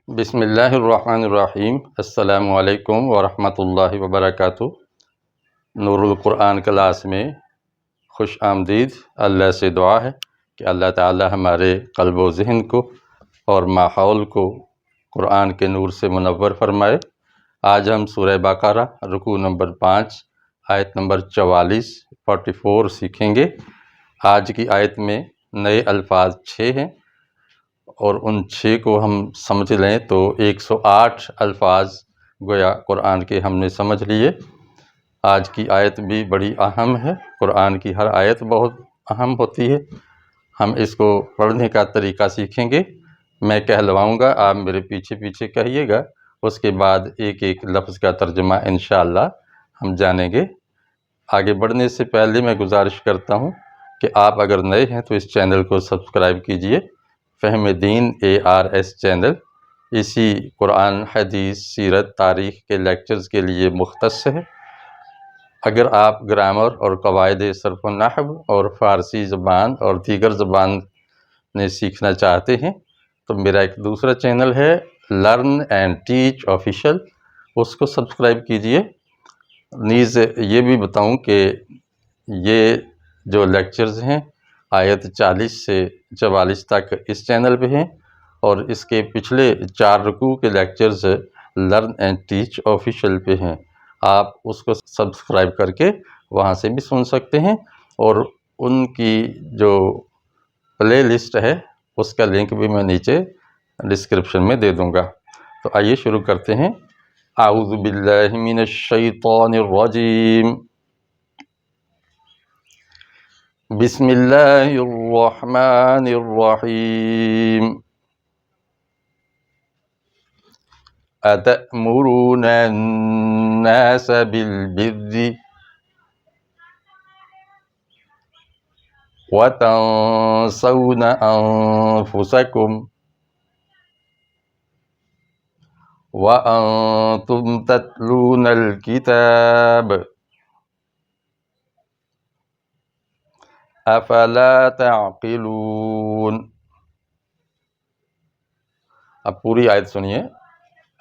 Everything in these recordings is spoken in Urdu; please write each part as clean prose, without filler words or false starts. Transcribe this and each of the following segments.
بسم اللہ الرحمن الرحیم۔ السلام علیکم ورحمۃ اللہ وبرکاتہ۔ نور القرآن کلاس میں خوش آمدید۔ اللہ سے دعا ہے کہ اللہ تعالی ہمارے قلب و ذہن کو اور ماحول کو قرآن کے نور سے منور فرمائے۔ آج ہم سورہ بقرہ رکوع نمبر 5 آیت نمبر 44 سیکھیں گے۔ آج کی آیت میں نئے الفاظ 6 ہیں اور ان 6 کو ہم سمجھ لیں تو 108 الفاظ گویا قرآن کے ہم نے سمجھ لیے۔ آج کی آیت بھی بڑی اہم ہے، قرآن کی ہر آیت بہت اہم ہوتی ہے۔ ہم اس کو پڑھنے کا طریقہ سیکھیں گے۔ میں کہلواؤں گا، آپ میرے پیچھے پیچھے کہیے گا، اس کے بعد ایک ایک لفظ کا ترجمہ انشاءاللہ ہم جانیں گے۔ آگے بڑھنے سے پہلے میں گزارش کرتا ہوں کہ آپ اگر نئے ہیں تو اس چینل کو سبسکرائب کیجئے۔ فہم دین ARS چینل اسی قرآن، حدیث، سیرت، تاریخ کے لیکچرز کے لیے مختص ہے۔ اگر آپ گرامر اور قواعد صرف و نحو اور فارسی زبان اور دیگر زبان نے سیکھنا چاہتے ہیں تو میرا ایک دوسرا چینل ہے لرن اینڈ ٹیچ آفیشیل، اس کو سبسکرائب کیجئے۔ نیز یہ بھی بتاؤں کہ یہ جو لیکچرز ہیں آیت 40 سے 44 تک اس چینل پہ ہیں، اور اس کے پچھلے 4 رکوع کے lectures learn and teach official پہ ہیں۔ آپ اس کو سبسکرائب کر کے وہاں سے بھی سن سکتے ہیں، اور ان کی جو پلے لسٹ ہے اس کا لنک بھی میں نیچے ڈسکرپشن میں دے دوں گا۔ تو آئیے شروع کرتے ہیں۔ اعوذ باللہ من الشیطان الرجیم، بسم اللہ الرحمن الرحیم۔ أتأمرون الناس بالبر وتنسون أنفسكم وأنتم تتلون الكتاب أفلا تعقلون۔ اب پوری آیت سنیے۔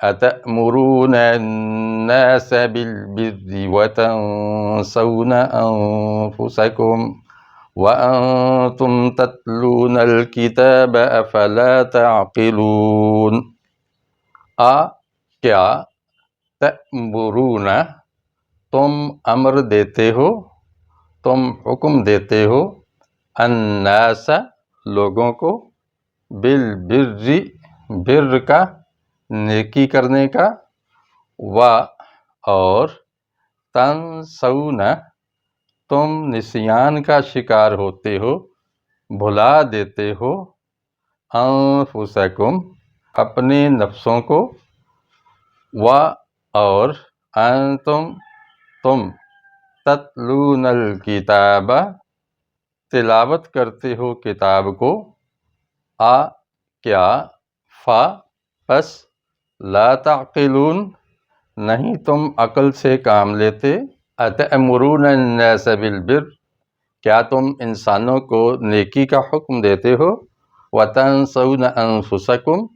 أتأمرون الناس بالبر وتنسون أنفسكم وأنتم تتلون الكتاب أفلا تعقلون۔ کیا تأمرون تم امر دیتے ہو، تم حکم دیتے ہو، الناس لوگوں کو، بالبر بر کا نیکی کرنے کا، اور تنسون تم نسیان کا شکار ہوتے ہو، بھلا دیتے ہو، انفسکم اپنے نفسوں کو، اور انتم تم تتلون الکتاب تلاوت کرتے ہو کتاب کو، کیا پس لا تعقلون نہیں تم عقل سے کام لیتے۔ اتأمرون الناس بالبر کیا تم انسانوں کو نیکی کا حکم دیتے ہو، وتنسون انفسکم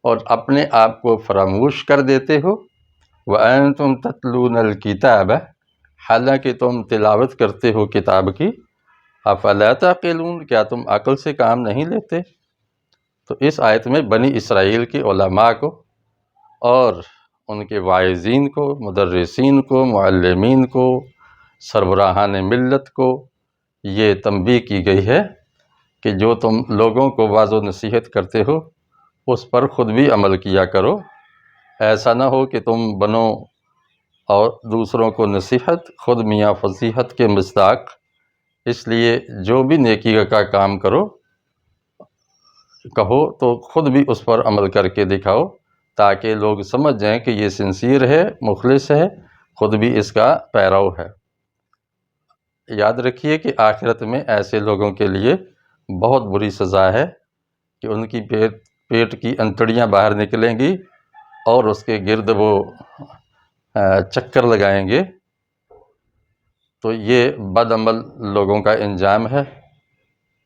اور اپنے آپ کو فراموش کر دیتے ہو، وانتم تتلون الکتاب حالانکہ تم تلاوت کرتے ہو کتاب کی، افلا تعقلون کیا تم عقل سے کام نہیں لیتے۔ تو اس آیت میں بنی اسرائیل کے علماء کو اور ان کے واعظین کو، مدرسین کو، معلمین کو، سربراہان ملت کو یہ تنبیہ کی گئی ہے کہ جو تم لوگوں کو واعظ و نصیحت کرتے ہو اس پر خود بھی عمل کیا کرو۔ ایسا نہ ہو کہ تم بنو اور دوسروں کو نصیحت، خود میاں فضیحت کے مصداق۔ اس لیے جو بھی نیکی کا کام کہو تو خود بھی اس پر عمل کر کے دکھاؤ، تاکہ لوگ سمجھ جائیں کہ یہ سنسیئر ہے، مخلص ہے، خود بھی اس کا پیرو ہے۔ یاد رکھیے کہ آخرت میں ایسے لوگوں کے لیے بہت بری سزا ہے کہ ان کی پیٹ کی انتڑیاں باہر نکلیں گی اور اس کے گرد وہ چکر لگائیں گے۔ تو یہ بد عمل لوگوں کا انجام ہے۔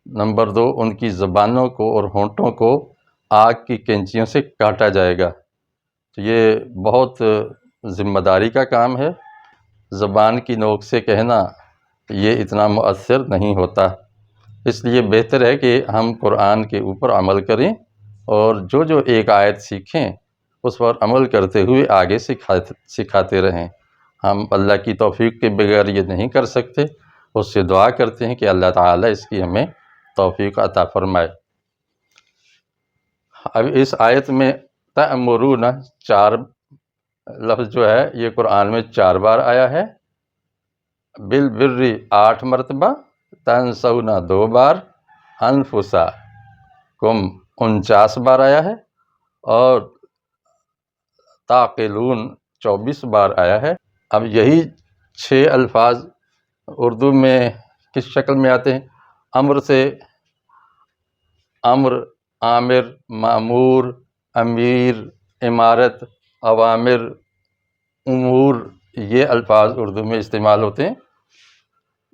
نمبر 2، ان کی زبانوں کو اور ہونٹوں کو آگ کی کینچیوں سے کاٹا جائے گا۔ تو یہ بہت ذمہ داری کا کام ہے۔ زبان کی نوک سے کہنا یہ اتنا مؤثر نہیں ہوتا، اس لیے بہتر ہے کہ ہم قرآن کے اوپر عمل کریں اور جو جو ایک آیت سیکھیں اس پر عمل کرتے ہوئے آگے سکھاتے رہیں۔ ہم اللہ کی توفیق کے بغیر یہ نہیں کر سکتے، اس سے دعا کرتے ہیں کہ اللہ تعالیٰ اس کی ہمیں توفیق عطا فرمائے۔ اب اس آیت میں تأمرون 4 لفظ جو ہے یہ قرآن میں 4 بار آیا ہے، بالبر 8 مرتبہ، تنسون 2 بار، انفسکم 49 بار آیا ہے، اور تعقلون 24 بار آیا ہے۔ اب یہی 6 الفاظ اردو میں کس شکل میں آتے ہیں؟ امر سے امر، آمر، مامور، امیر، امارت، اوامر، امور، یہ الفاظ اردو میں استعمال ہوتے ہیں۔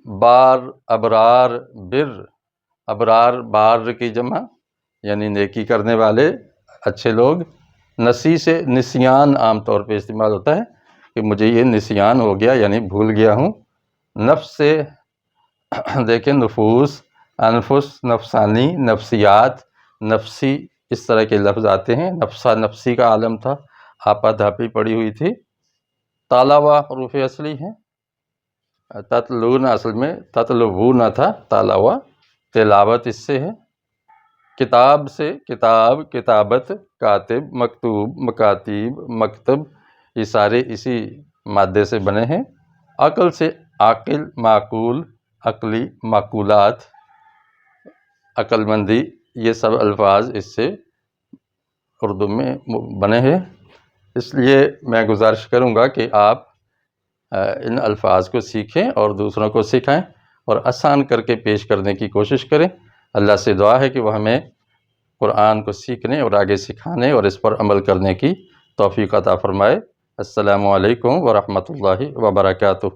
بار، ابرار، بر، ابرار بار کی جمع یعنی نیکی کرنے والے اچھے لوگ۔ نسی سے نسیان عام طور پہ استعمال ہوتا ہے کہ مجھے یہ نسیان ہو گیا یعنی بھول گیا ہوں۔ نفس سے دیکھیں نفوس، انفس، نفسانی، نفسیات، نفسی، اس طرح کے لفظ آتے ہیں۔ نفسا نفسی کا عالم تھا، آپا دھاپی پڑی ہوئی تھی۔ تالاوا حروف اصلی ہیں، تتلون اصل میں تتلوون تھا، تالاوا تلاوت اس سے ہے۔ کتاب سے کتاب، کتابت، کاتب، مکتوب، مکاتیب، مکتب، یہ سارے اسی مادے سے بنے ہیں۔ عقل سے عاقل، معقول، عقلی، معقولات، عقل مندی، یہ سب الفاظ اس سے اردو میں بنے ہیں۔ اس لیے میں گزارش کروں گا کہ آپ ان الفاظ کو سیکھیں اور دوسروں کو سکھائیں اور آسان کر کے پیش کرنے کی کوشش کریں۔ اللہ سے دعا ہے کہ وہ ہمیں قرآن کو سیکھنے اور آگے سکھانے اور اس پر عمل کرنے کی توفیق عطا فرمائے۔ السلام علیکم ورحمۃ اللہ وبرکاتہ۔